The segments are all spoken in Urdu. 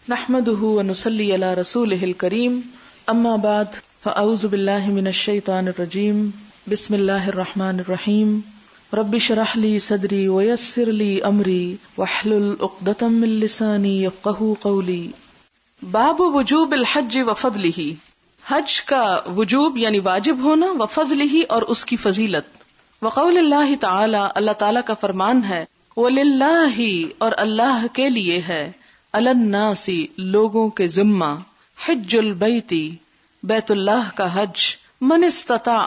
نحمده ونصلي على رسوله الكريم اما بعد فاعوذ بالله من الشيطان الرجيم بسم الله الرحمن الرحيم رب اشرح لي صدري ويسر لي امري واحلل عقدة من لساني يفقهوا قولي. باب وجوب الحج وفضله، حج کا وجوب یعنی واجب ہونا، وفضله اور اس کی فضیلت. وقول اللہ تعالی، اللہ تعالی کا فرمان ہے، وَلِلَّهِ اور اللہ کے لیے ہے، عَلَى النَّاسِ لوگوں کے ذمہ، حج البیتی بیت اللہ کا حج، من استطاع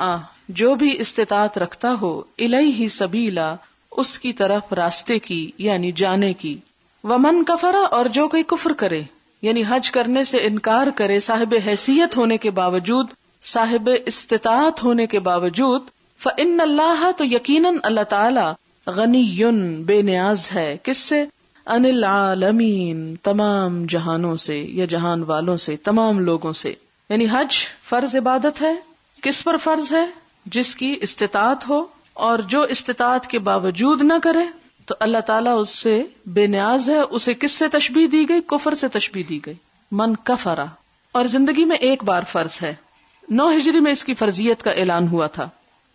جو بھی استطاعت رکھتا ہو، الیہ سبیلا اس کی طرف راستے کی یعنی جانے کی، ومن کفر اور جو کوئی کفر کرے یعنی حج کرنے سے انکار کرے صاحب حیثیت ہونے کے باوجود، صاحب استطاعت ہونے کے باوجود، فإن اللہ تو یقیناً اللہ تعالی غنی بے نیاز ہے، کس سے؟ ان العالمین تمام جہانوں سے یا جہان والوں سے، تمام لوگوں سے. یعنی حج فرض عبادت ہے، کس پر فرض ہے؟ جس کی استطاعت ہو، اور جو استطاعت کے باوجود نہ کرے تو اللہ تعالیٰ اس سے بے نیاز ہے. اسے کس سے تشبیہ دی گئی؟ کفر سے تشبیہ دی گئی، من کفرا. اور زندگی میں ایک بار فرض ہے، 9 ہجری میں اس کی فرضیت کا اعلان ہوا تھا.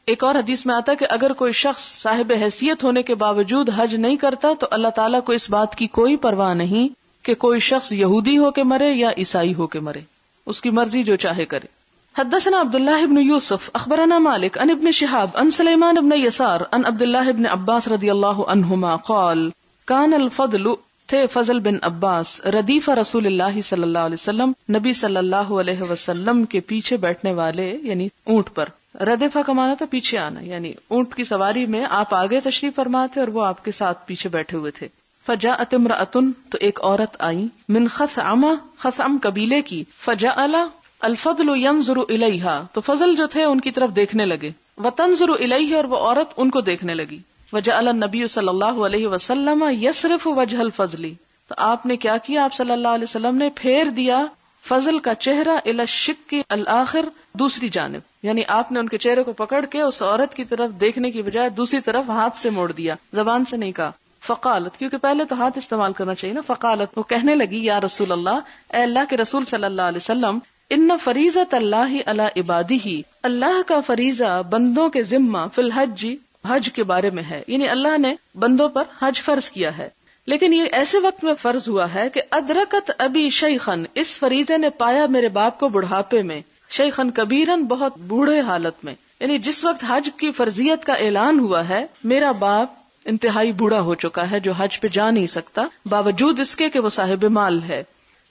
ایک اور حدیث میں آتا ہے کہ اگر کوئی شخص صاحب حیثیت ہونے کے باوجود حج نہیں کرتا تو اللہ تعالیٰ کو اس بات کی کوئی پرواہ نہیں کہ کوئی شخص یہودی ہو کے مرے یا عیسائی ہو کے مرے، اس کی مرضی جو چاہے کرے. حدثنا عبداللہ ابن یوسف اخبرنا مالک عن ابن شہاب عن سلیمان ابن یسار عن عبداللہ ابن عباس رضی اللہ عنہما قال کان الفضل تھے فضل بن عباس ردیف رسول اللہ صلی اللہ علیہ وسلم نبی صلی اللہ علیہ وسلم کے پیچھے بیٹھنے والے یعنی اونٹ پر. ردیفہ کا معنی تھا پیچھے آنا، یعنی اونٹ کی سواری میں آپ آگے تشریف فرما تھے اور وہ آپ کے ساتھ پیچھے بیٹھے ہوئے تھے. فجاءت امرأۃ تو ایک عورت آئی، من خثعم خثعم قبیلے کی، فجعل الفضل ينظر الیہا تو فضل جو تھے ان کی طرف دیکھنے لگے، وتنظر الیہ اور وہ عورت ان کو دیکھنے لگی. وجعل النبی صلی اللہ علیہ وسلم یصرف وجہ الفضل تو آپ نے کیا کیا؟ آپ صلی اللہ علیہ وسلم نے پھیر دیا فضل کا چہرہ الی الشق الآخر دوسری جانب، یعنی آپ نے ان کے چہرے کو پکڑ کے اس عورت کی طرف دیکھنے کی بجائے دوسری طرف ہاتھ سے موڑ دیا، زبان سے نہیں کہا. فقالت کیونکہ پہلے تو ہاتھ استعمال کرنا چاہیے نا. فقالت وہ کہنے لگی، یا رسول اللہ اے اللہ کے رسول صلی اللہ علیہ وسلم، ان فریضۃ اللہ علی عبادہ اللہ کا فریضہ بندوں کے ذمہ فی الحج حج کے بارے میں ہے، یعنی اللہ نے بندوں پر حج فرض کیا ہے، لیکن یہ ایسے وقت میں فرض ہوا ہے کہ ادرکت ابی شیخن اس فریضے نے پایا میرے باپ کو بڑھاپے میں، شیخن کبیرن بہت بوڑھے حالت میں، یعنی جس وقت حج کی فرضیت کا اعلان ہوا ہے میرا باپ انتہائی بوڑھا ہو چکا ہے جو حج پہ جا نہیں سکتا باوجود اس کے کہ وہ صاحب مال ہے.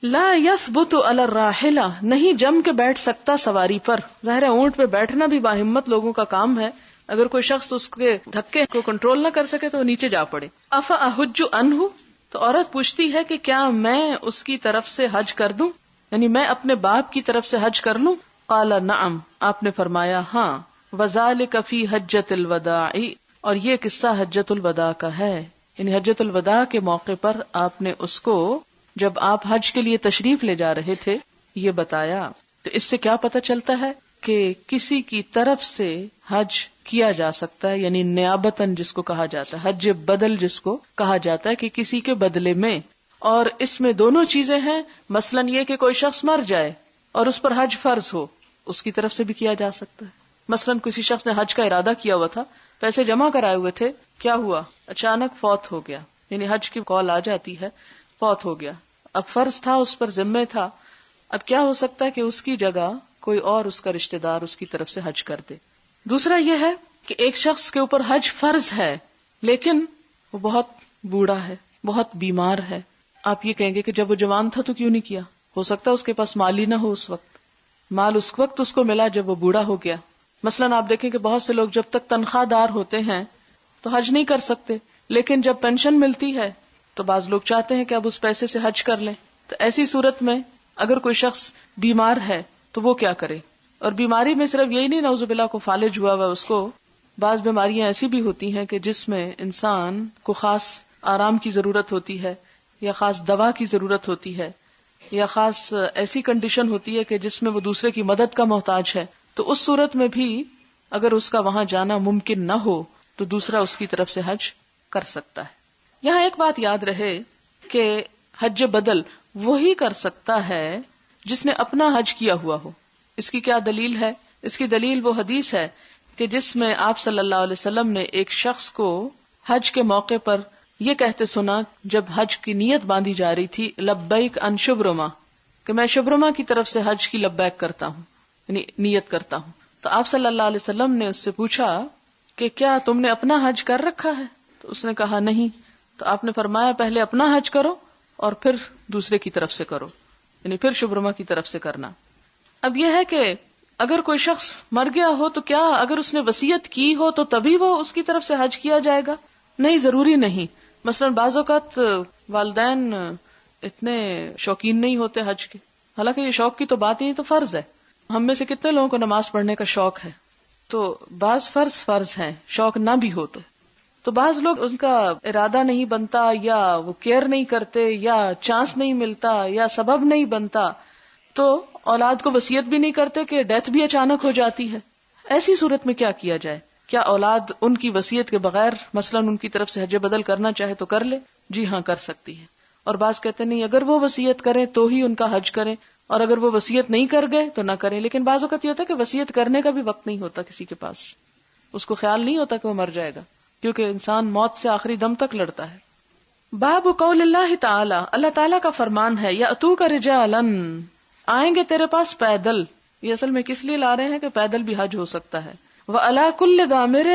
لا یثبت علی الراحلہ نہیں جم کے بیٹھ سکتا سواری پر. ظاہر ہے اونٹ پہ بیٹھنا بھی باہمت لوگوں کا کام ہے، اگر کوئی شخص اس کے دھکے کو کنٹرول نہ کر سکے تو وہ نیچے جا پڑے. افاحج عنہ تو عورت پوچھتی ہے کہ کیا میں اس کی طرف سے حج کر دوں، یعنی میں اپنے باپ کی طرف سے حج کر لوں؟ قال نعم آپ نے فرمایا ہاں. وذالک فی حجۃ الوداع اور یہ قصہ حجۃ الوداع کا ہے، یعنی حجۃ الوداع کے موقع پر آپ نے اس کو جب آپ حج کے لیے تشریف لے جا رہے تھے یہ بتایا. تو اس سے کیا پتہ چلتا ہے کہ کسی کی طرف سے حج کیا جا سکتا ہے، یعنی نیابتاً جس کو کہا جاتا ہے، حج بدل جس کو کہا جاتا ہے کہ کسی کے بدلے میں. اور اس میں دونوں چیزیں ہیں، مثلاً یہ کہ کوئی شخص مر جائے اور اس پر حج فرض ہو، اس کی طرف سے بھی کیا جا سکتا ہے. مثلاً کسی شخص نے حج کا ارادہ کیا ہوا تھا، پیسے جمع کرائے ہوئے تھے، کیا ہوا؟ اچانک فوت ہو گیا، یعنی حج کی کال آ جاتی ہے، فوت ہو گیا. اب فرض تھا، اس پر ذمہ تھا، اب کیا ہو سکتا ہے کہ اس کی جگہ کوئی اور اس کا رشتہ دار اس کی طرف سے حج کر دے. دوسرا یہ ہے کہ ایک شخص کے اوپر حج فرض ہے لیکن وہ بہت بوڑھا ہے، بہت بیمار ہے. آپ یہ کہیں گے کہ جب وہ جوان تھا تو کیوں نہیں کیا؟ ہو سکتا ہے اس کے پاس مال ہی نہ ہو، اس وقت مال اس وقت اس کو ملا جب وہ بوڑھا ہو گیا. مثلاً آپ دیکھیں کہ بہت سے لوگ جب تک تنخواہ دار ہوتے ہیں تو حج نہیں کر سکتے، لیکن جب پینشن ملتی ہے تو بعض لوگ چاہتے ہیں کہ اب اس پیسے سے حج کر لیں. تو ایسی صورت میں اگر کوئی شخص بیمار ہے تو وہ کیا کرے؟ اور بیماری میں صرف یہی نہیں نعوذ باللہ کو فالج ہوا ہوا، اس کو بعض بیماریاں ایسی بھی ہوتی ہیں کہ جس میں انسان کو خاص آرام کی ضرورت ہوتی ہے یا خاص دوا کی ضرورت ہوتی ہے یا خاص ایسی کنڈیشن ہوتی ہے کہ جس میں وہ دوسرے کی مدد کا محتاج ہے. تو اس صورت میں بھی اگر اس کا وہاں جانا ممکن نہ ہو تو دوسرا اس کی طرف سے حج کر سکتا ہے. یہاں ایک بات یاد رہے کہ حج بدل وہی کر سکتا ہے جس نے اپنا حج کیا ہوا ہو. اس کی کیا دلیل ہے؟ اس کی دلیل وہ حدیث ہے کہ جس میں آپ صلی اللہ علیہ وسلم نے ایک شخص کو حج کے موقع پر یہ کہتے سنا جب حج کی نیت باندھی جا رہی تھی، لبیک ان شبرما، کہ میں شبرما کی طرف سے حج کی لبیک کرتا ہوں، یعنی نیت کرتا ہوں. تو آپ صلی اللہ علیہ وسلم نے اس سے پوچھا کہ کیا تم نے اپنا حج کر رکھا ہے؟ تو اس نے کہا نہیں. تو آپ نے فرمایا پہلے اپنا حج کرو اور پھر دوسرے کی طرف سے کرو، یعنی پھر شبرما کی طرف سے کرنا. اب یہ ہے کہ اگر کوئی شخص مر گیا ہو تو کیا اگر اس نے وصیت کی ہو تو تبھی وہ اس کی طرف سے حج کیا جائے گا؟ نہیں، ضروری نہیں. مثلا بعض اوقات والدین اتنے شوقین نہیں ہوتے حج کے، حالانکہ یہ شوق کی تو بات ہی، تو فرض ہے. ہم میں سے کتنے لوگوں کو نماز پڑھنے کا شوق ہے؟ تو بعض فرض ہیں، شوق نہ بھی ہو تو بعض لوگ ان کا ارادہ نہیں بنتا، یا وہ کیئر نہیں کرتے، یا چانس نہیں ملتا، یا سبب نہیں بنتا، تو اولاد کو وصیت بھی نہیں کرتے کہ ڈیتھ بھی اچانک ہو جاتی ہے. ایسی صورت میں کیا کیا جائے؟ کیا اولاد ان کی وصیت کے بغیر مثلا ان کی طرف سے حج بدل کرنا چاہے تو کر لے؟ جی ہاں، کر سکتی ہے. اور بعض کہتے نہیں، اگر وہ وصیت کریں تو ہی ان کا حج کریں، اور اگر وہ وصیت نہیں کر گئے تو نہ کریں. لیکن بعض اوقات یہ ہوتا ہے کہ وصیت کرنے کا بھی وقت نہیں ہوتا کسی کے پاس، اس کو خیال نہیں ہوتا کہ وہ مر جائے گا، کیونکہ انسان موت سے آخری دم تک لڑتا ہے. باب قول اللہ تعالی، اللہ تعالیٰ کا فرمان ہے، یاتوک رجالا، آئیں گے تیرے پاس پیدل. یہ اصل میں کس لیے لا رہے ہیں کہ پیدل بھی حج ہو سکتا ہے. وعلی کل ضامر،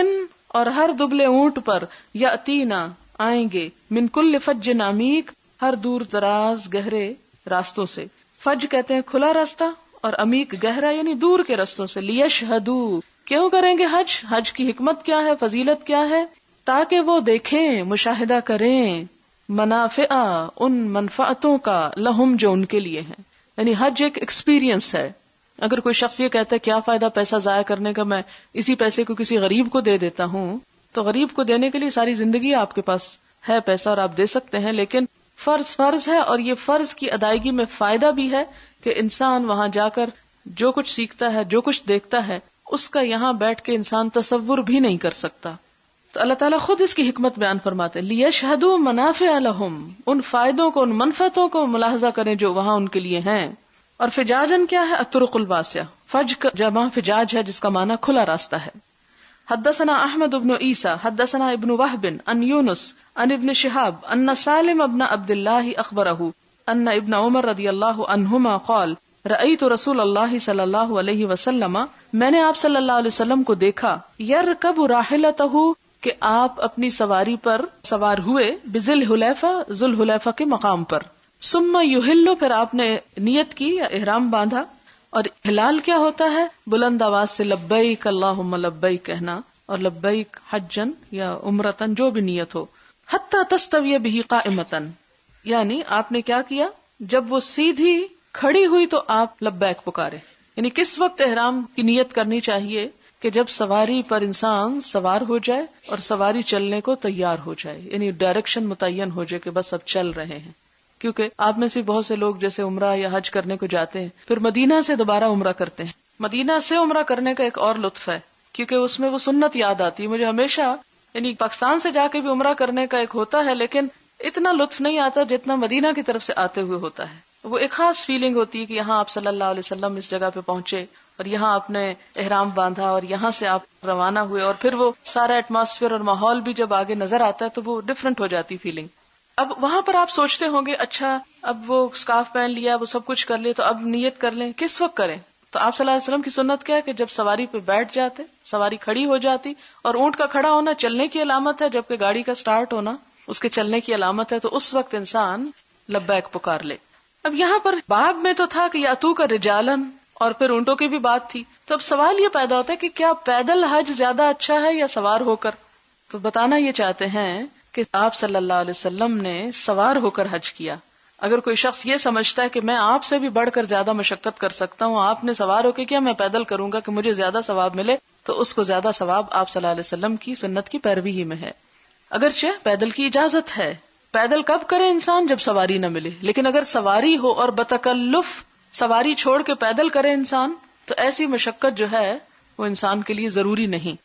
اور ہر دبلے اونٹ پر، یاتینا، آئیں گے، من کل فج عمیق، ہر دور دراز گہرے راستوں سے. فج کہتے ہیں کھلا راستہ، اور عمیق گہرا یعنی دور کے راستوں سے. لیشہدوا، کیوں کریں گے حج؟ حج کی حکمت کیا ہے، فضیلت کیا ہے؟ تاکہ وہ دیکھیں، مشاہدہ کریں، منافع، ان منفعتوں کا، لہم، جو ان کے لیے ہیں. یعنی حج ایک ایکسپیرینس ہے. اگر کوئی شخص یہ کہتا ہے کیا فائدہ پیسہ ضائع کرنے کا، میں اسی پیسے کو کسی غریب کو دے دیتا ہوں، تو غریب کو دینے کے لیے ساری زندگی آپ کے پاس ہے پیسہ اور آپ دے سکتے ہیں. لیکن فرض ہے، اور یہ فرض کی ادائیگی میں فائدہ بھی ہے کہ انسان وہاں جا کر جو کچھ سیکھتا ہے، جو کچھ دیکھتا ہے، اس کا یہاں بیٹھ کے انسان تصور بھی نہیں کر سکتا. تو اللہ تعالیٰ خود اس کی حکمت بیان فرماتے ہیں، لیشہدوا منافع لہم، ان فائدوں کو، ان منفعتوں کو ملاحظہ کریں جو وہاں ان کے لیے ہیں. اور فجاجن کیا ہے؟ الطرق الواسعہ. فج کا جمع فجاج ہے، جس کا معنی کھلا راستہ ہے. حدثنا احمد بن عیسیٰ حدثنا ابن وہب عن یونس عن ابن شہاب ان سالم ابن عبد اللہ اخبرہ ان ابن عمر رضی اللہ عنہما قال رأیت رسول اللہ صلی اللہ علیہ وسلم، میں نے آپ صلی اللہ علیہ وسلم کو دیکھا، یرکب راحلتہ، کہ آپ اپنی سواری پر سوار ہوئے، بذل حلیفہ، ذل حلیفہ کے مقام پر. ثم یحل، پھر آپ نے نیت کی یا احرام باندھا. اور ہلال کیا ہوتا ہے؟ بلند آواز سے لبیک اللہم لبیک کہنا، اور لبیک حجن یا عمرتن، جو بھی نیت ہو. حتی تستوی بہ قائمتن، یعنی آپ نے کیا کیا؟ جب وہ سیدھی کھڑی ہوئی تو آپ لبیک پکارے. یعنی کس وقت احرام کی نیت کرنی چاہیے؟ کہ جب سواری پر انسان سوار ہو جائے اور سواری چلنے کو تیار ہو جائے، یعنی ڈائریکشن متعین ہو جائے کہ بس اب چل رہے ہیں. کیونکہ آپ میں سے بہت سے لوگ جیسے عمرہ یا حج کرنے کو جاتے ہیں، پھر مدینہ سے دوبارہ عمرہ کرتے ہیں. مدینہ سے عمرہ کرنے کا ایک اور لطف ہے، کیونکہ اس میں وہ سنت یاد آتی ہے. مجھے ہمیشہ، یعنی پاکستان سے جا کے بھی عمرہ کرنے کا ایک ہوتا ہے، لیکن اتنا لطف نہیں آتا جتنا مدینہ کی طرف سے آتے ہوئے ہوتا ہے. وہ ایک خاص فیلنگ ہوتی ہے کہ یہاں آپ صلی اللہ علیہ وسلم اس جگہ پہ پہنچے، اور یہاں آپ نے احرام باندھا، اور یہاں سے آپ روانہ ہوئے، اور پھر وہ سارا ایٹماسفیئر اور ماحول بھی جب آگے نظر آتا ہے تو وہ ڈفرنٹ ہو جاتی فیلنگ. اب وہاں پر آپ سوچتے ہوں گے اچھا اب وہ سکارف پہن لیا، وہ سب کچھ کر لیا، تو اب نیت کر لیں، کس وقت کریں؟ تو آپ صلی اللہ علیہ وسلم کی سنت کیا ہے کہ جب سواری پہ بیٹھ جاتے، سواری کھڑی ہو جاتی، اور اونٹ کا کھڑا ہونا چلنے کی علامت ہے، جبکہ گاڑی کا سٹارٹ ہونا اس کے چلنے کی علامت ہے، تو اس وقت انسان لبیک پکار لے. اب یہاں پر باب میں تو تھا کہ یاتوک رجالن، اور پھر اونٹوں کی بھی بات تھی. تو اب سوال یہ پیدا ہوتا ہے کہ کیا پیدل حج زیادہ اچھا ہے یا سوار ہو کر؟ تو بتانا یہ چاہتے ہیں کہ آپ صلی اللہ علیہ وسلم نے سوار ہو کر حج کیا. اگر کوئی شخص یہ سمجھتا ہے کہ میں آپ سے بھی بڑھ کر زیادہ مشقت کر سکتا ہوں، آپ نے سوار ہو کے کیا، میں پیدل کروں گا کہ مجھے زیادہ ثواب ملے، تو اس کو زیادہ ثواب آپ صلی اللہ علیہ وسلم کی سنت کی پیروی ہی میں ہے. اگرچہ پیدل کی اجازت ہے، پیدل کب کرے انسان؟ جب سواری نہ ملے. لیکن اگر سواری ہو اور بتکلف سواری چھوڑ کے پیدل کرے انسان، تو ایسی مشقت جو ہے وہ انسان کے لیے ضروری نہیں.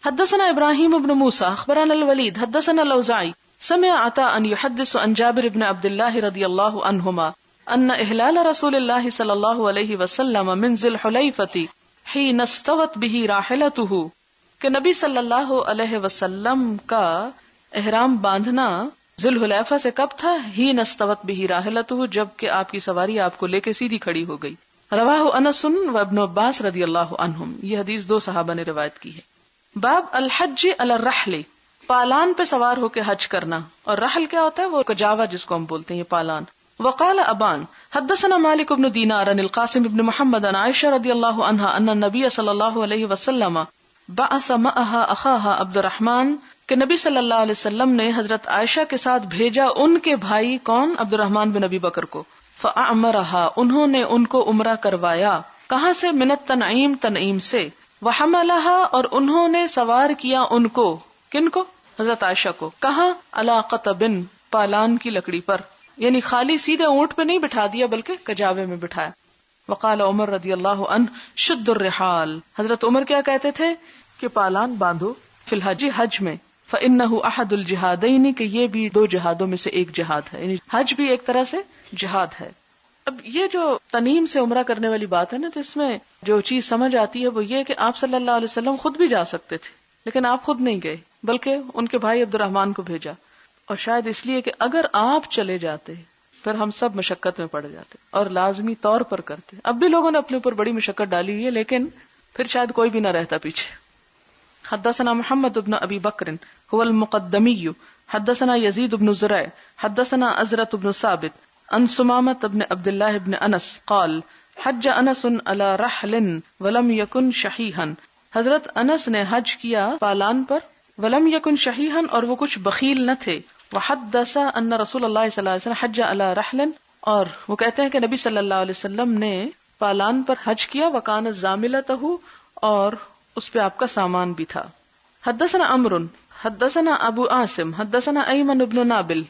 حدثنا ابراہیم ابن موسیٰ اخبرنا الولید حدثنا الاوزاعی سمع عطاء يحدث عن جابر بن عبد الله رضي الله عنهما ان احلال رسول الله صلى الله عليه وسلم من ذي الحليفة حين استوت به راحلته کہ نبی صلی اللہ علیہ وسلم کا احرام باندھنا ذی الحلیفہ سے کب تھا؟ حین استوت به راحلته جب کہ آپ کی سواری آپ کو لے کے سیدھی کھڑی ہو گئی. رواہ انس و ابن عباس رضی اللہ عنہم. یہ حدیث دو صحابہ نے روایت کی ہے. باب الحج علی الرحل، پالان پہ سوار ہو کے حج کرنا. اور رحل کیا ہوتا ہے؟ وہ کجاوا جس کو ہم بولتے ہیں، یہ پالان. وقال ابان حدثنا مالک بن دینار عن القاسم بن محمد عن عائشہ رضی اللہ عنہا ان النبی صلی اللہ علیہ وسلم بعث معها اخاها عبد الرحمن کہ نبی صلی اللہ علیہ وسلم نے حضرت عائشہ کے ساتھ بھیجا ان کے بھائی کون؟ عبد الرحمن بن ابی بکر کو. فاعمرها انہوں نے ان کو عمرہ کروایا. کہاں سے؟ من التنعیم، تنعیم سے. وحملها اور انہوں نے سوار کیا ان کو. کن کو؟ حضرت عائشہ کو. کہاں؟ علی قطب، پالان کی لکڑی پر، یعنی خالی سیدھے اونٹ پہ نہیں بٹھا دیا بلکہ کجاوے میں بٹھایا. وقال عمر رضی اللہ عنہ شد الرحال، حضرت عمر کیا کہتے تھے کہ پالان باندھو فی الحج، حج میں. فإنہ احد الجہادین، کہ یہ بھی دو جہادوں میں سے ایک جہاد ہے، یعنی حج بھی ایک طرح سے جہاد ہے. اب یہ جو تنعیم سے عمرہ کرنے والی بات ہے نا، تو اس میں جو چیز سمجھ آتی ہے وہ یہ کہ آپ صلی اللہ علیہ وسلم خود بھی جا سکتے تھے، لیکن آپ خود نہیں گئے بلکہ ان کے بھائی عبد الرحمن کو بھیجا. اور شاید اس لیے کہ اگر آپ چلے جاتے پھر ہم سب مشقت میں پڑ جاتے اور لازمی طور پر کرتے. اب بھی لوگوں نے اپنے اوپر بڑی مشقت ڈالی ہوئی ہے، لیکن پھر شاید کوئی بھی نہ رہتا پیچھے. حدثنا محمد بن ابی بکر هو المقدمی حدثنا یزید بن زرع حدثنا ازرت بن ثابت عن سمامة بن عبد الله بن انس قال حج انس على رحل ولم يكن شحيحا. حضرت انس نے حج کیا پالان پر، ولم يكن شحيحا اور وہ کچھ بخیل نہ تھے. وحدث ان رسول اللہ صلی اللہ علیہ وسلم حج على رحل، اور وہ کہتے ہیں کہ نبی صلی اللہ علیہ وسلم نے پالان پر حج کیا. وکان زاملته، اور اس پہ آپ کا سامان بھی تھا. حدثنا عمرو حدثنا ابو عاصم حدثنا ایمن ابن نابل،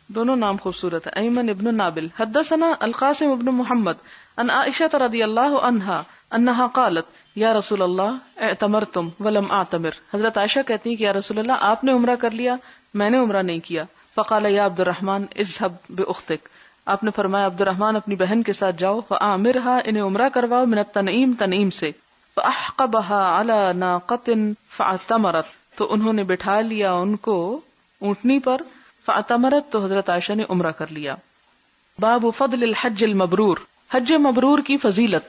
دونوں نام خوبصورت ہے، ایمن ابن نابل. حدثنا القاسم ابن محمد ان عائشہ رضی اللہ عنہا انہا قالت یا رسول اللہ اعتمرتم ولم اعتمر. حضرت عائشہ کہتی ہیں کہ یا رسول اللہ آپ نے عمرہ کر لیا، میں نے عمرہ نہیں کیا. فقال یا عبد الرحمن اذهب باختک، آپ نے فرمایا عبد الرحمن اپنی بہن کے ساتھ جاؤ. فآمرها، انہیں عمرہ کرواؤ. من التنعیم، تنعیم سے. فاحقبها على ناقة فاعتمرت، تو انہوں نے بٹھا لیا ان کو اونٹنی پر. فاعتمرت، تو حضرت عائشہ نے عمرہ کر لیا. باب فضل الحج المبرور، حج مبرور کی فضیلت.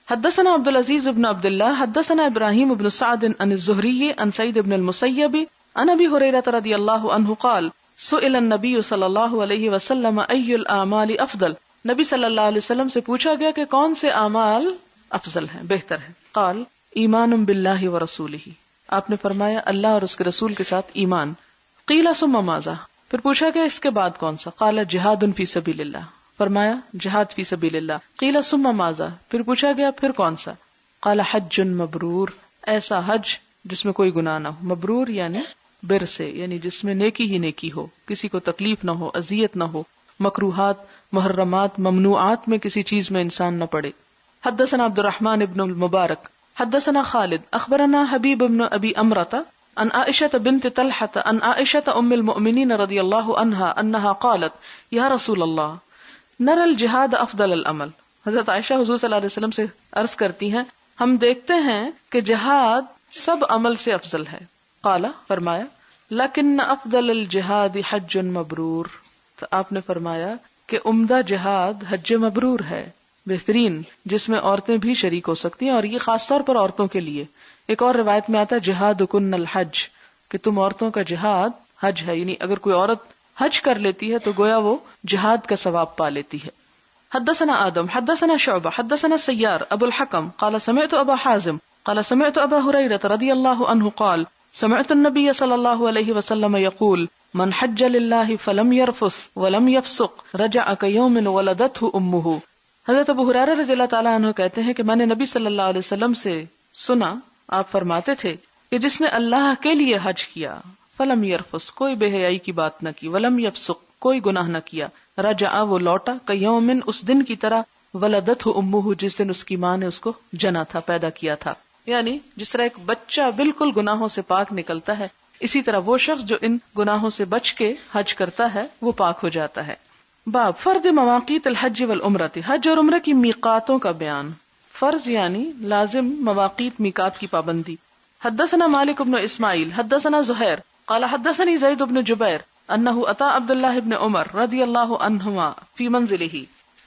حدثنا عبد العزیز بن عبد اللہ حدثنا ابراہیم بن سعد عن الزہری عن سعید بن المسیب عن ابی ہریرہ رضی اللہ عنہ قال سئل النبی صلی اللہ علیہ وسلم ای الاعمال افضل. نبی صلی اللہ علیہ وسلم سے پوچھا گیا کہ کون سے اعمال افضل ہیں، بہتر ہیں. قال ایمان باللہ ورسولہ، آپ نے فرمایا اللہ اور اس کے رسول کے ساتھ ایمان. قیل ثم ماذا، پھر پوچھا گیا اس کے بعد کون سا؟ قال جہاد فی سبیل اللہ، فرمایا جہاد فی سبیل اللہ. قیل ثم ماذا، پھر پوچھا گیا پھر کون سا؟ قال حج مبرور، ایسا حج جس میں کوئی گناہ نہ ہو. مبرور یعنی بر سے، یعنی جس میں نیکی ہی نیکی ہو، کسی کو تکلیف نہ ہو، اذیت نہ ہو، مکروہات، محرمات، ممنوعات میں کسی چیز میں انسان نہ پڑے. حدثنا عبد الرحمن ابن المبارک حدثنا خالد اخبرنا حبیب ابن ابی امرۃ عن عائشہ بنت طلحہ عن عائشہ ام المؤمنین رضی اللہ عنہا انہا قالت یا رسول اللہ نرى الجہاد افضل العمل. حضرت عائشہ حضور صلی اللہ علیہ وسلم سے عرض کرتی ہیں ہم دیکھتے ہیں کہ جہاد سب عمل سے افضل ہے. قال، فرمایا لیکن افضل الجہاد حج مبرور، تو آپ نے فرمایا کہ عمدہ جہاد حج مبرور ہے، بہترین، جس میں عورتیں بھی شریک ہو سکتی ہیں، اور یہ خاص طور پر عورتوں کے لیے. ایک اور روایت میں آتا ہے جہادکن الحج، کہ تم عورتوں کا جہاد حج ہے، یعنی اگر کوئی عورت حج کر لیتی ہے تو گویا وہ جہاد کا ثواب پا لیتی ہے. حدثنا آدم حدثنا شعبہ حدثنا سیار ابو الحکم قال سمعت ابا حازم قال سمعت ابا ہریرہ رضی اللہ عنہ قال سمعت النبی صلی اللہ علیہ وسلم یقول من حج للہ فلم یرفث ولم یفسق رجع کیوم ولدته امہ. حضرت ابو ہریرہ رضی اللہ تعالیٰ عنہ کہتے ہیں کہ میں نے نبی صلی اللہ علیہ وسلم سے سنا، آپ فرماتے تھے کہ جس نے اللہ کے لیے حج کیا، فلم یرفث، کوئی بے حیائی کی بات نہ کی، ولم یفسق، کوئی گناہ نہ کیا، رجع، وہ لوٹا، کیومن، اس دن کی طرح، ولدته امہ، جس دن اس کی ماں نے اس کو جنا تھا، پیدا کیا تھا. یعنی جس طرح ایک بچہ بالکل گناہوں سے پاک نکلتا ہے، اسی طرح وہ شخص جو ان گناہوں سے بچ کے حج کرتا ہے وہ پاک ہو جاتا ہے۔ باب فرض مواقیت الحج والعمرۃ، حج اور عمرہ کی میقاتوں کا بیان۔ فرض یعنی لازم، مواقیت میقات کی پابندی۔ حدثنا مالک بن اسماعیل حدثنا زہیر قال حدثني زید بن جبیر انہ اتى عبد اللہ بن عمر رضی اللہ عنہما فی منزلہ،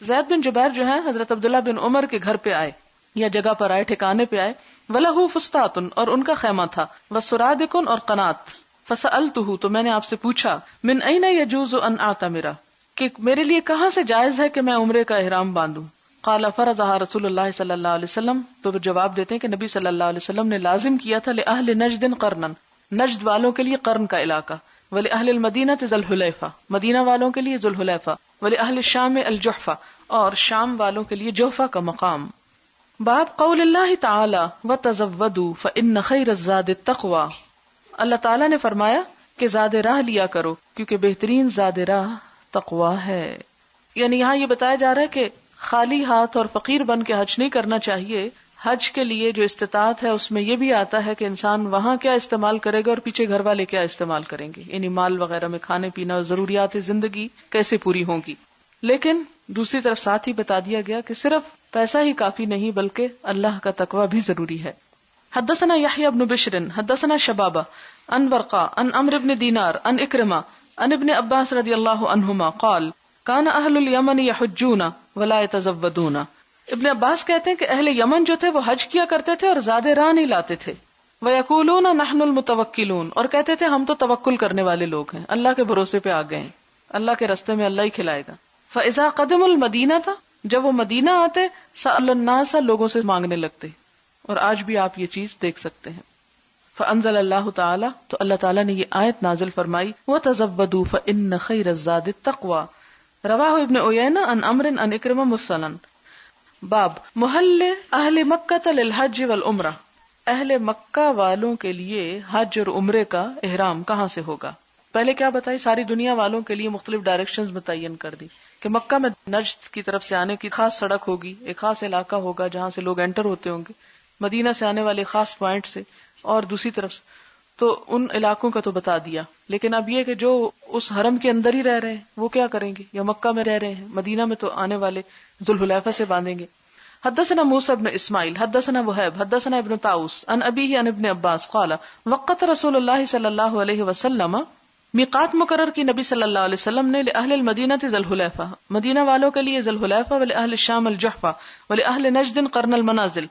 زید بن جبیر جو ہیں حضرت عبداللہ بن عمر کے گھر پہ آئے یا جگہ پر آئے، ٹھکانے پہ آئے، وَلَهُ فُسْطَاطٌ اور ان کا خیمہ تھا، وَسُرَادِقٌ اور قنات، فَسَأَلْتُهُ تو میں نے آپ سے پوچھا، مِنْ أَيْنَ يَجُوزُ أَنْ أَعْتَمِرَ کہ میرے لیے کہاں سے جائز ہے کہ میں عمرے کا احرام باندھوں؟ قال فرضها رسول اللہ صلی اللہ علیہ وسلم، تو وہ جواب دیتے ہیں کہ نبی صلی اللہ علیہ وسلم نے لازم کیا تھا لأہل نجد قرنا، نجد والوں کے لیے قرن کا علاقہ، ولأہل المدینہ ذی الحلیفہ، مدینہ والوں کے لیے ذو الحلیفہ، ولأہل الشام الجحفہ، اور شام والوں کے لیے جوفہ کا مقام۔ باب قول اللہ تعالی وتزودوا فإن خیر الزاد التقوی، اللہ تعالیٰ نے فرمایا کہ زاد راہ لیا کرو کیونکہ بہترین زاد راہ تقوی ہے۔ یعنی یہاں یہ بتایا جا رہا ہے کہ خالی ہاتھ اور فقیر بن کے حج نہیں کرنا چاہیے، حج کے لیے جو استطاعت ہے اس میں یہ بھی آتا ہے کہ انسان وہاں کیا استعمال کرے گا اور پیچھے گھر والے کیا استعمال کریں گے، یعنی مال وغیرہ میں کھانے پینا اور ضروریات زندگی کیسے پوری ہوں گی۔ لیکن دوسری طرف ساتھ ہی بتا دیا گیا کہ صرف پیسہ ہی کافی نہیں بلکہ اللہ کا تقوی بھی ضروری ہے۔ حدثنا یحییٰ بن بشر حدثنا شبابہ عن ورقہ عن عمرو بن دینار عن اکرمہ عن ابن عباس رضی اللہ عنہما قال کان اہل الیمن یحجون ولا یتزودون، ابن عباس کہتے ہیں کہ اہل یمن جو تھے وہ حج کیا کرتے تھے اور زاد راہ نہیں لاتے تھے، ویقولون نحن المتوکلون، اور کہتے تھے ہم تو توکل کرنے والے لوگ ہیں، اللہ کے بھروسے پہ آ گئے ہیں، اللہ کے راستے میں اللہ ہی کھلائے گا۔ فاذا قدموا المدینہ تھا، جب وہ مدینہ آتے، سأل الناس، لوگوں سے مانگنے لگتے، اور آج بھی آپ یہ چیز دیکھ سکتے ہیں۔ فانزل اللہ تعالی، تو اللہ تعالیٰ نے یہ آیت نازل فرمائی، وتزودوا فإن خیر الزاد التقوی، رواہ ابن عیینہ عن عمرو عن اکرمہ مرسلا۔ باب محل اہل مکہ للحج والعمرہ، اہل مکہ والوں کے لیے حج اور عمرے کا احرام کہاں سے ہوگا؟ پہلے کیا بتائی، ساری دنیا والوں کے لیے مختلف ڈائریکشنز متعین کر دی کہ مکہ میں نجد کی طرف سے آنے کی خاص سڑک ہوگی، ایک خاص علاقہ ہوگا جہاں سے لوگ انٹر ہوتے ہوں گے، مدینہ سے آنے والے خاص پوائنٹ سے، اور دوسری طرف تو ان علاقوں کا تو بتا دیا۔ لیکن اب یہ کہ جو اس حرم کے اندر ہی رہ رہے ہیں وہ کیا کریں گے، یا مکہ میں رہ رہے ہیں، مدینہ میں تو آنے والے ذوالحلیفہ سے باندھیں گے۔ حدثنا موسیٰ بن اسماعیل حدثنا وہیب حدثنا ابن طاؤس عن ابیہ عن ابن عباس قال وقت رسول اللہ صلی اللہ علیہ وسلم، میقات مقرر کی نبی صلی اللہ علیہ وسلم نے لأہل المدینہ ذی الحلیفہ، مدینہ والوں کے لیے ذی الحلیفہ، ولأہل الشام الجحفہ، ولأہل نجد قرن المنازل،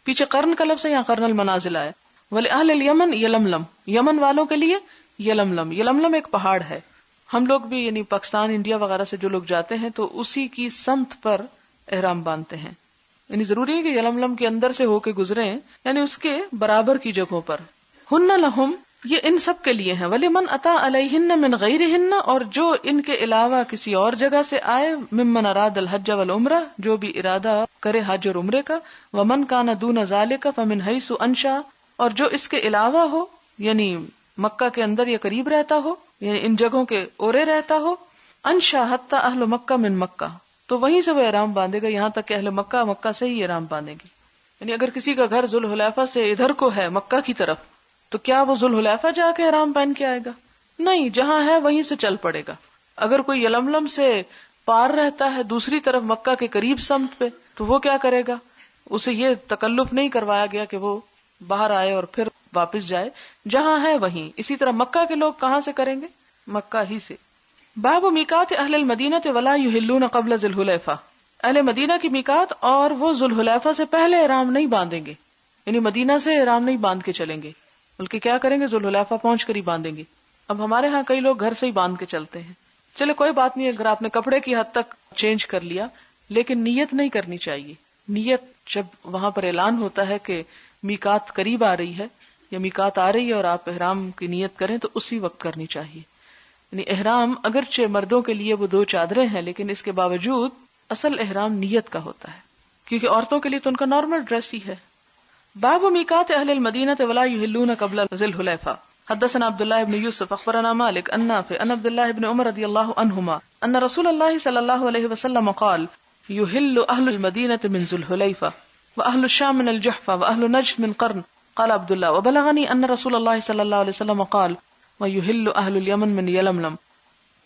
پیچھے قرن کا لفظ ہے، یہاں قرن المنازل آیا، ولأہل الیمن یلملم، یمن والوں کے لیے یلملم، یلملم ایک پہاڑ ہے، ہم لوگ بھی یعنی پاکستان انڈیا وغیرہ سے جو لوگ جاتے ہیں تو اسی کی سمت پر احرام باندھتے ہیں، یعنی ضروری ہے کہ یلملم کے اندر سے ہو کے گزرے، یعنی اس کے برابر کی جگہوں پر۔ ہن لہم، یہ ان سب کے لیے ہیں، وَلِمَنْ أَتَى عَلَيْهِنَّ مِنْ غَيْرِهِنَّ، اور جو ان کے علاوہ کسی اور جگہ سے آئے، ممن اراد الحج والعمرہ، جو بھی ارادہ کرے حج اور عمرے کا، وَمَنْ كَانَ دُونَ ذَلِكَ فَمِنْ حَيْثُ أَنشَأَ، اور جو اس کے علاوہ ہو، یعنی مکہ کے اندر یا قریب رہتا ہو، یعنی ان جگہوں کے اورے رہتا ہو، انشا حتی اہل مکہ من مکہ، تو وہیں سے وہ احرام باندھے گا، یہاں تک کہ اہل مکہ مکہ سے ہی احرام باندھیں گے۔ یعنی اگر کسی کا گھر ذوالحلیفہ سے ادھر کو ہے مکہ کی طرف، تو کیا وہ ذوالحلیفہ جا کے احرام پہن کے آئے گا؟ نہیں، جہاں ہے وہیں سے چل پڑے گا۔ اگر کوئی یلملم سے پار رہتا ہے دوسری طرف مکہ کے قریب سمت پہ، تو وہ کیا کرے گا؟ اسے یہ تکلف نہیں کروایا گیا کہ وہ باہر آئے اور پھر واپس جائے، جہاں ہے وہیں۔ اسی طرح مکہ کے لوگ کہاں سے کریں گے؟ مکہ ہی سے۔ باب میقات اہل المدینہ ولا یحلون قبل ذی الحلیفہ، اہل مدینہ کی میقات، اور وہ ذوالحلیفہ سے پہلے احرام نہیں باندھیں گے، یعنی مدینہ سے احرام نہیں باندھ کے چلیں گے، بلکہ کیا کریں گے؟ ذوالحلیفہ پہنچ کر ہی باندھیں گے۔ اب ہمارے ہاں کئی لوگ گھر سے ہی باندھ کے چلتے ہیں، چلے کوئی بات نہیں، اگر آپ نے کپڑے کی حد تک چینج کر لیا، لیکن نیت نہیں کرنی چاہیے۔ نیت جب وہاں پر اعلان ہوتا ہے کہ میقات قریب آ رہی ہے یا میقات آ رہی ہے اور آپ احرام کی نیت کریں تو اسی وقت کرنی چاہیے۔ یعنی احرام اگرچہ مردوں کے لیے وہ 2 چادریں ہیں، لیکن اس کے باوجود اصل احرام نیت کا ہوتا ہے، کیونکہ عورتوں کے لیے تو ان کا نارمل ڈریس ہی ہے۔ باب میقات اہل المدینہ ولا یحلون قبل ذی الحلیفہ، حدثنا عبداللہ ابن یوسف اخبرنا مالک عن نافع عن عبداللہ ابن عمر رضی اللہ عنہما ان رسول اللہ صلی اللہ علیہ وسلم قال یحل اہل المدینہ من ذی الحلیفہ واہل الشام من الجحفہ واہل نجد من قرن، قال عبداللہ وبلغنی ان رسول اللہ صلی اللہ علیہ وسلم قال ويحل أهل اليمن من يلملم.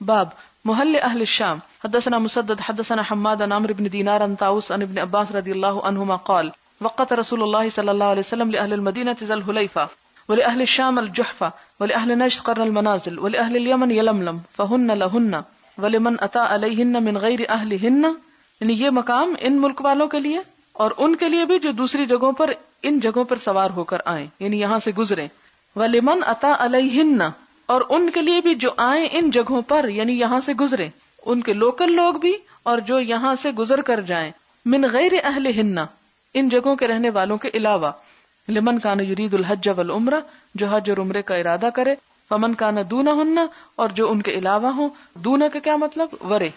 باب محل أهل الشام. حدثنا مسدد حدثنا حماد عن عمرو بن دينار عن طاووس عن ابن عباس رضي الله عنهما قال وقت رسول الله صلى الله عليه وسلم لأهل المدينة ذا الحليفة ولأهل الشام الجحفة ولأهل نجد قرن المنازل ولأهل اليمن يلملم فهن لهن ولمن أتى عليهن من غير أهلهن. یعنی یہ مقام ان ملک والوں کے لیے اور ان کے لیے بھی جو دوسری جگہوں پر ان جگہوں پر سوار ہو کر آئیں، یعنی یہاں سے گزریں. وَلِمَنْ أَتَى عَلَيْهِنَّ، اور ان کے لیے بھی جو آئیں ان جگہوں پر، یعنی یہاں سے گزریں، ان کے لوکل لوگ بھی اور جو یہاں سے گزر کر جائیں. من غیر اہلہن، ان جگہوں کے رہنے والوں کے علاوہ. لمن کان یرید الحج والعمرہ، جو حج اور عمرے کا ارادہ کرے. فمن کان دونہن، اور جو ان کے علاوہ ہوں. دونہ کا کیا مطلب؟ ورے.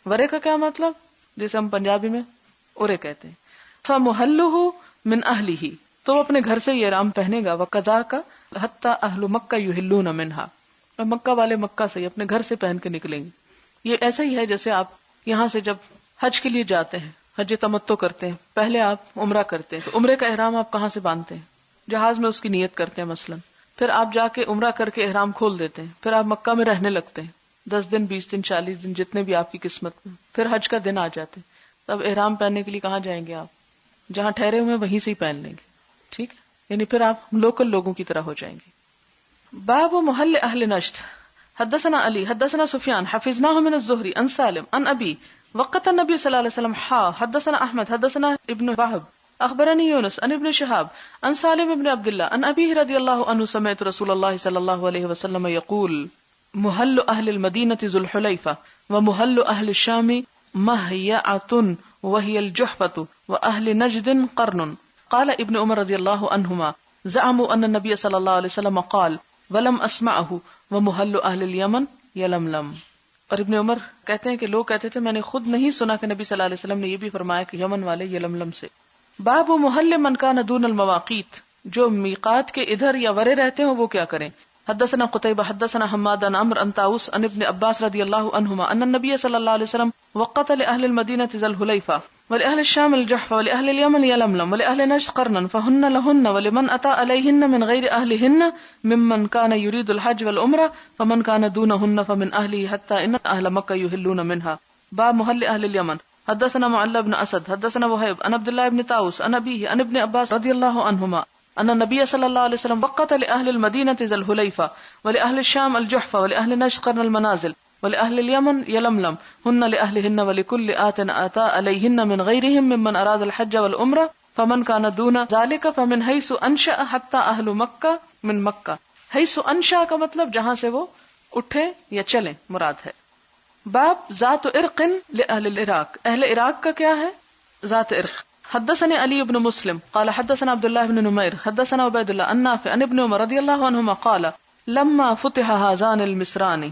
ورے کا کیا مطلب؟ جیسے ہم پنجابی میں اورے کہتے ہیں. فمحلہ من اہلہ، تو وہ اپنے گھر سے یہ احرام پہنے گا. وقذاک حتی اہل مکہ یحلون منہا، اور مکہ والے مکہ سے اپنے گھر سے پہن کے نکلیں گے. یہ ایسا ہی ہے جیسے آپ یہاں سے جب حج کے لیے جاتے ہیں، حج تمتع کرتے ہیں، پہلے آپ عمرہ کرتے ہیں، تو عمرے کا احرام آپ کہاں سے باندھتے ہیں؟ جہاز میں اس کی نیت کرتے ہیں مثلا، پھر آپ جا کے عمرہ کر کے احرام کھول دیتے ہیں، پھر آپ مکہ میں رہنے لگتے ہیں 10 دن 20 دن 40 دن جتنے بھی آپ کی قسمت میں. پھر حج کا دن آ جاتے ہیں، تب احرام پہننے کے لیے کہاں جائیں گے؟ آپ جہاں ٹھہرے ہوئے وہیں سے ہی پہن لیں گے. ٹھیک ہے، یعنی پھر آپ لوکل لوگوں کی طرح ہو جائیں گے. باب محل اہل نجد. حدثنا علی حدثنا سفیان حفظناه من الزهري عن سالم عن ابي وقت النبي صلى الله عليه وسلم حدثنا احمد حدثنا ابن وهب اخبرني يونس عن ابن شهاب عن سالم بن عبد الله عن ابيه رضي الله عنه سمعت رسول الله صلى الله عليه وسلم يقول محل اهل المدينة ذو الحليفة ومحل اهل الشام مهيعة وهي الجحفة واهل نجد قرن. قال ابن عمر رضي الله عنهما زعموا ان النبي صلى الله عليه وسلم قال ولم اسمعه ومحل اہل الیمن یلملم. اور ابن عمر کہتے ہیں کہ لوگ کہتے تھے میں نے خود نہیں سنا کہ نبی صلی اللہ علیہ وسلم نے یہ بھی فرمایا کہ یمن والے یلملم سے. باب محل من کان دون المواقیت، جو میقات کے ادھر یا ورے رہتے ہوں وہ کیا کریں. حدثنا قتیبہ حدثنا حماد عن عمرو عن طاووس عن ابن عباس رضی اللہ عنہما ان النبی صلی اللہ علیہ وسلم وقت لأهل المدینة ذا الحلیفہ ولأهل الشام الجحفة ولأهل اليمن يلملم ولأهل نجد قرنا فهن لهن ولمن أتى عليهن من غير أهلهن ممن كان يريد الحج والعمرة فمن كان دونهن فمن أهله حتى إن أهل مكة يحلون منها. باب محل أهل اليمن. حدثنا معل بن أسد حدثنا وهيب عن عبد الله بن طاووس عن أبيه عن ابن عباس رضي الله عنهما أن النبي صلى الله عليه وسلم وقت لأهل المدينة ذا الحليفة ولأهل الشام الجحفة ولأهل نجد قرن المنازل ولأهل اليمن يلملم هن لأهلهن ولكل آت آتى عليهن من غيرهم ممن أراد الحج والعمرة فمن كان دون ذلك فمن حيث أنشأ حتى أهل مكة من مكة. حيث أنشأ کا مطلب جہاں سے وہ اٹھے یا چلیں مراد ہے. باب ذات عرق لأهل العراق. اہل عراق کا کیا ہے؟ ذات عرق. حدثنا علی بن مسلم قال حدثنا عبد الله بن نمير حدثنا عبيد الله عن نافع عن ابن عمر رضي الله عنهما قال لما فتح هذان المصران،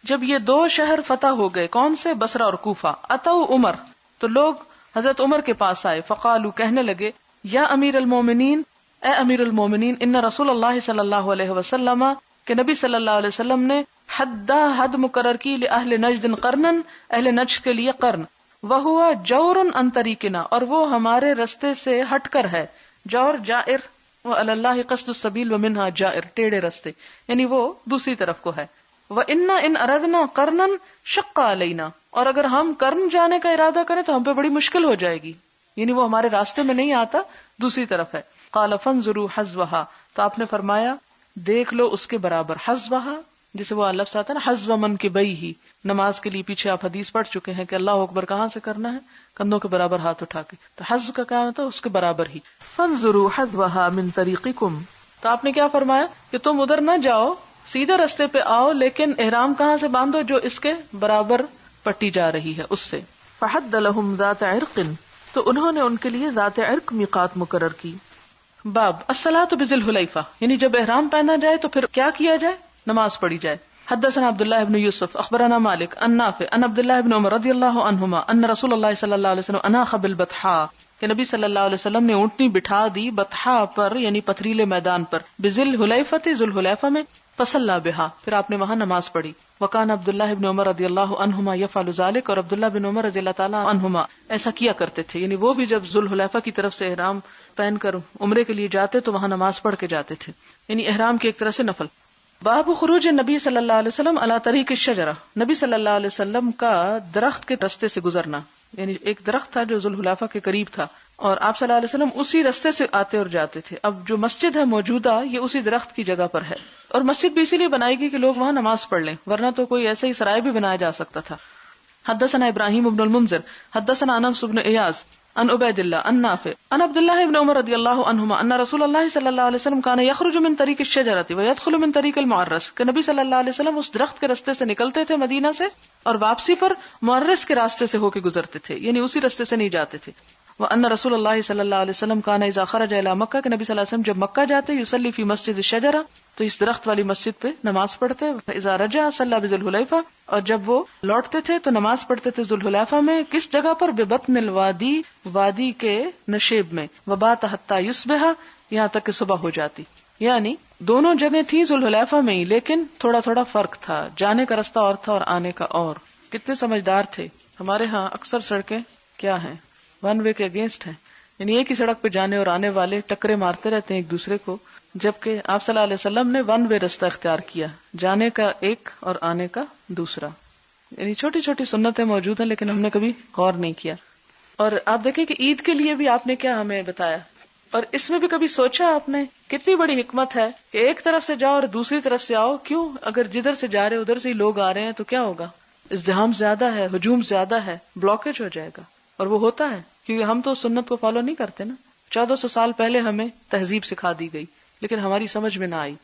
جب یہ دو شہر فتح ہو گئے، کون سے؟ بصرہ اور کوفہ. اتو عمر، تو لوگ حضرت عمر کے پاس آئے. فقالوا، کہنے لگے، یا امیر المومنین، اے امیر المومنین، ان رسول اللہ صلی اللہ علیہ وسلم، کہ نبی صلی اللہ علیہ وسلم نے حد مقرر کی لأہل نجد قرنن، اہل نجد کے لیے قرن. وہوا جور عن طریقنا، اور وہ ہمارے رستے سے ہٹ کر ہے. جور جائر، وعلی اللہ قصد السبیل ومنہا جائر، ٹیڑے رستے، یعنی وہ دوسری طرف کو ہے. وَإِنَّا إِنْ أَرَدْنَا قَرْنًا شَقَّ عَلَيْنَا، اور اگر ہم قرن جانے کا ارادہ کریں تو ہم پہ بڑی مشکل ہو جائے گی، یعنی وہ ہمارے راستے میں نہیں آتا، دوسری طرف ہے. قَالَ فَانْظُرُوا حَذْوَهَا، تو آپ نے فرمایا دیکھ لو اس کے برابر. حَذْوَهَا جسے وہ لفظ آتا ہے نا، حَذْوَ مَنْكِبَيْهِ، نماز کے لیے پیچھے آپ حدیث پڑھ چکے ہیں کہ اللہ اکبر کہاں سے کرنا ہے؟ کندھوں کے برابر ہاتھ اٹھا کے. تو حَذْو کا کیا ہوتا ہے؟ اس کے برابر ہی. فَانْظُرُوا حَذْوَهَا مِنْ طَرِيقِكُمْ، تو آپ نے کیا فرمایا کہ تم ادھر نہ جاؤ، سیدھے رستے پہ آؤ، لیکن احرام کہاں سے باندھو؟ جو اس کے برابر پٹی جا رہی ہے اس سے. فحد لهم ذات عرق، تو انہوں نے ان کے لیے ذات عرق میقات مقرر کی. باب الصلاۃ بذی الحلیفہ، یعنی جب احرام پہنا جائے تو پھر کیا کیا جائے؟ نماز پڑھی جائے. حدثنا عبد الله بن يوسف اخبرنا مالك عن نافع عن عبد الله بن عمر رضی اللہ عنہما ان رسول اللہ صلی اللہ علیہ وسلم اناخ بالبطحاء، کہ نبی صلی اللہ علیہ وسلم نے اونٹنی بٹھا دی بطحاء پر، یعنی پتھریلے میدان پر. بذل حلیفہ، ذل حلیفہ میں. فصلی بہا، پھر آپ نے وہاں نماز پڑھی. وکان عبداللہ بن عمر رضی اللہ عنہما یفعل ذلک، اور عبداللہ بن عمر رضی اللہ تعالی عنہما ایسا کیا کرتے تھے، یعنی وہ بھی جب ذل حلیفہ کی طرف سے احرام پہن کر عمرے کے لیے جاتے تو وہاں نماز پڑھ کے جاتے تھے، یعنی احرام کی ایک طرح سے نفل. باب خروج نبی صلی اللہ علیہ وسلم علی طریق الشجرہ، نبی صلی اللہ علیہ وسلم کا درخت کے رستے سے گزرنا، یعنی ایک درخت تھا جو ذوالحلیفہ کے قریب تھا اور آپ صلی اللہ علیہ وسلم اسی رستے سے آتے اور جاتے تھے. اب جو مسجد ہے موجودہ یہ اسی درخت کی جگہ پر ہے، اور مسجد بھی اسی لیے بنائی گئی کہ لوگ وہاں نماز پڑھ لیں، ورنہ تو کوئی ایسے ہی سرائے بھی بنایا جا سکتا تھا. حدثنا ابراہیم بن المنذر حدثنا انس بن ایاز عن عبید اللہ عن نافع عن عبد اللہ بن عمر رضی اللہ عنہما ان رسول اللہ صلی اللہ علیہ وسلم کان یخرج من طریق الشجرۃ ویدخل من طریق المعرس، کہ نبی صلی اللہ علیہ وسلم اس درخت کے راستے سے نکلتے تھے مدینہ سے اور واپسی پر معرس کے راستے سے ہو کے گزرتے تھے، یعنی اسی راستے سے نہیں جاتے تھے. وان رسول اللہ صلی اللہ علیہ وسلم کان اذا خرج الى مکہ، کہ نبی صلی اللہ علیہ وسلم جب مکہ جاتے یصلی فی مسجد الشجرہ، تو اس درخت والی مسجد پہ نماز پڑھتے. اذا رجع صلی بذوالحلیفہ، اور جب وہ لوٹتے تھے تو نماز پڑھتے تھے ذوالحلیفہ میں. کس جگہ پر؟ ببطن الوادی، وادی کے نشیب میں. وبات حتی یصبح، یہاں تک کہ صبح ہو جاتی. یعنی دونوں جگہ تھی ذوالحلیفہ میں ہی، لیکن تھوڑا تھوڑا فرق تھا، جانے کا رستہ اور تھا اور آنے کا اور. کتنے سمجھدار تھے. ہمارے ہاں اکثر سڑکیں کیا ہیں؟ ون وے کے اگینسٹ ہیں، یعنی ایک ہی سڑک پہ جانے اور آنے والے ٹکرے مارتے رہتے ہیں ایک دوسرے کو، جبکہ آپ صلی اللہ علیہ وسلم نے ون وے رستہ اختیار کیا، جانے کا ایک اور آنے کا دوسرا. یعنی چھوٹی چھوٹی سنتیں موجود ہیں لیکن ہم نے کبھی غور نہیں کیا. اور آپ دیکھیں کہ عید کے لیے بھی آپ نے کیا ہمیں بتایا، اور اس میں بھی کبھی سوچا آپ نے کتنی بڑی حکمت ہے کہ ایک طرف سے جاؤ اور دوسری طرف سے آؤ. کیوں؟ اگر جدھر سے جا رہے ادھر سے ہی لوگ آ رہے ہیں تو کیا ہوگا؟ ازدحام زیادہ ہے، ہجوم زیادہ ہے، بلاکیج ہو جائے گا. اور وہ ہوتا ہے کیونکہ ہم تو سنت کو فالو نہیں کرتے نا. 1400 سال پہلے ہمیں تہذیب سکھا دی گئی لیکن ہماری سمجھ میں نہ آئی.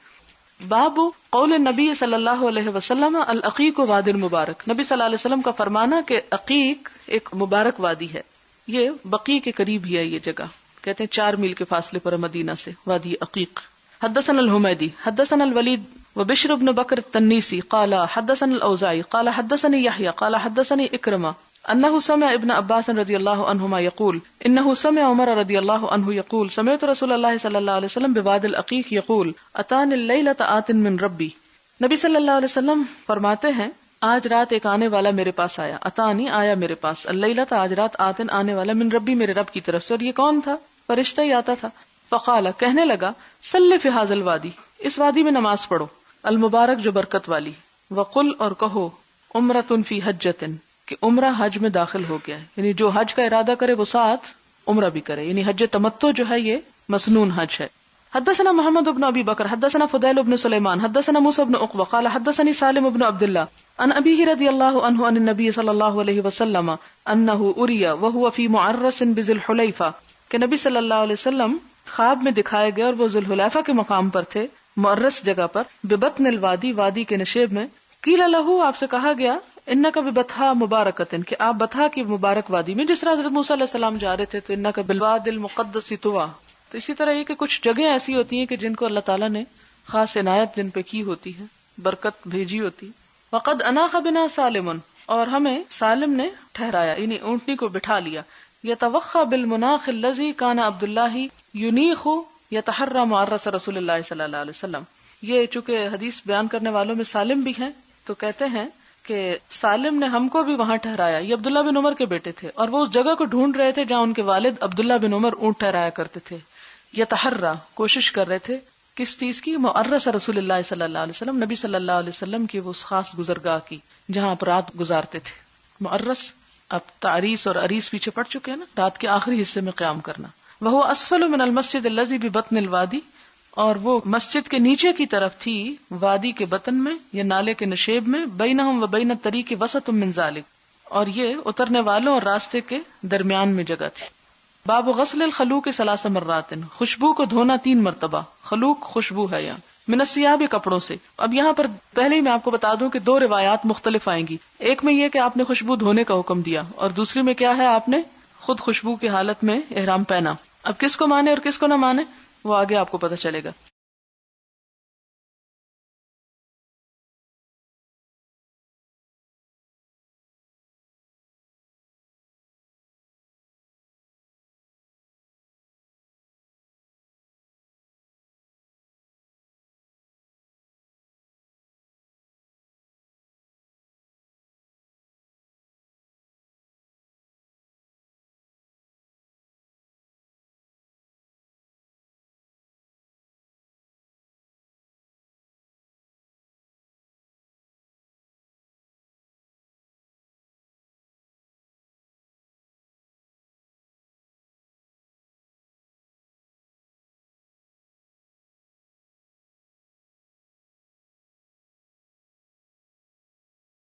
باب قول نبی صلی اللہ علیہ وسلم العقیق وادی المبارک، نبی صلی اللہ علیہ وسلم کا فرمانا کہ عقیق ایک مبارک وادی ہے. یہ بقیع کے قریب ہی ہے یہ جگہ، کہتے ہیں 4 میل کے فاصلے پر مدینہ سے وادی عقیق. حدثنا الحمیدی حدثنا الولید وبشر بن بکر التنیسی قال حدثنا الاوزاعی قال حدثني یحیی قال حدثني اکرمہ انه سمع ابن عباس رضی اللہ عنہما یقول انه سمع عمر رضی اللہ عنہ یقول سمعت رسول اللہ صلی اللہ علیہ وسلم بوادی العقیق یقول اتانی اللیلۃ آت من ربی. نبی صلی اللہ علیہ وسلم فرماتے ہیں آج رات ایک آنے والا میرے پاس آیا، اتانی آیا میرے پاس، اللیلۃ آج رات، آتن آنے والا، من ربی میرے رب کی طرف سے. اور یہ کون تھا؟ فرشتہ ہی آتا تھا. فقال کہنے لگا صلی فی ھذا الوادی، اس وادی میں نماز پڑھو، المبارک جو برکت والی، وقل اور کہو عمرۃ فی حجۃ، کہ عمرہ حج میں داخل ہو گیا ہے. یعنی جو حج کا ارادہ کرے وہ ساتھ عمرہ بھی کرے، یعنی حج تمتع جو ہے یہ مسنون حج ہے. حدثنا محمد بن ابی بکر حدثنا فضیل بن سلیمان حدثنا موسیٰ بن عقبہ قال حدثنی سالم بن عبد اللہ عن ابیہ رضی اللہ عنہ عن النبی صلی اللہ علیہ وسلم انہ اریا وہو فی معرس بذی الحلیفہ، کہ نبی صلی اللہ علیہ وسلم خواب میں دکھائے گئے اور وہ ذوالحلیفہ کے مقام پر تھے، معرس جگہ پر، ببطن الوادی، وادی کے نشیب میں. قیل لہ، آپ سے کہا گیا، انکا ببطحا مبارکتن، کہ آپ بطحا کی مبارک وادی میں، جس طرح حضرت موسیٰ علیہ السلام جا رہے تھے تو انکا بالواد المقدس طوا. تو اسی طرح یہ کہ کچھ جگہیں ایسی ہوتی ہیں کہ جن کو اللہ تعالیٰ نے خاص عنایت جن پہ کی ہوتی ہے، برکت بھیجی ہوتی. وقد اناخ بنا سالم، اور ہمیں سالم نے ٹھہرایا، یعنی اونٹنی کو بٹھا لیا. یتوخا بالمناخ الذی کان عبداللہ ینیخ یتحری معرس رسول اللہ صلی اللہ علیہ وسلم. یہ چونکہ حدیث بیان کرنے والوں میں سالم بھی ہیں تو کہتے ہیں کہ سالم نے ہم کو بھی وہاں ٹھہرایا. یہ عبداللہ بن عمر کے بیٹے تھے اور وہ اس جگہ کو ڈھونڈ رہے تھے جہاں ان کے والد عبداللہ بن عمر اونٹ ٹھہرایا کرتے تھے. یتحری، کوشش کر رہے تھے کس چیز کی؟ معرس رسول اللہ صلی اللہ علیہ وسلم، نبی صلی اللہ علیہ وسلم کی وہ خاص گزرگاہ کی جہاں آپ رات گزارتے تھے. معرس، اب تعریس اور عریس پیچھے پڑ چکے ہیں نا، رات کے آخری حصے میں قیام کرنا. وہ اسفل من المسجد الذی ببطن الوادی، اور وہ مسجد کے نیچے کی طرف تھی وادی کے بطن میں یا نالے کے نشیب میں، بینہم و بین الطریق وسط من ذالک، اور یہ اترنے والوں اور راستے کے درمیان میں جگہ تھی. باب غسل الخلوق 3 مرات، خوشبو کو دھونا 3 مرتبہ. خلوق خوشبو ہے یہاں، من الثیاب، کپڑوں سے. اب یہاں پر پہلے ہی میں آپ کو بتا دوں کہ 2 روایات مختلف آئیں گی. ایک میں یہ کہ آپ نے خوشبو دھونے کا حکم دیا، اور دوسری میں کیا ہے، آپ نے خود خوشبو کی حالت میں احرام پہنا. اب کس کو مانے اور کس کو نہ مانے وہ آگے آپ کو پتہ چلے گا.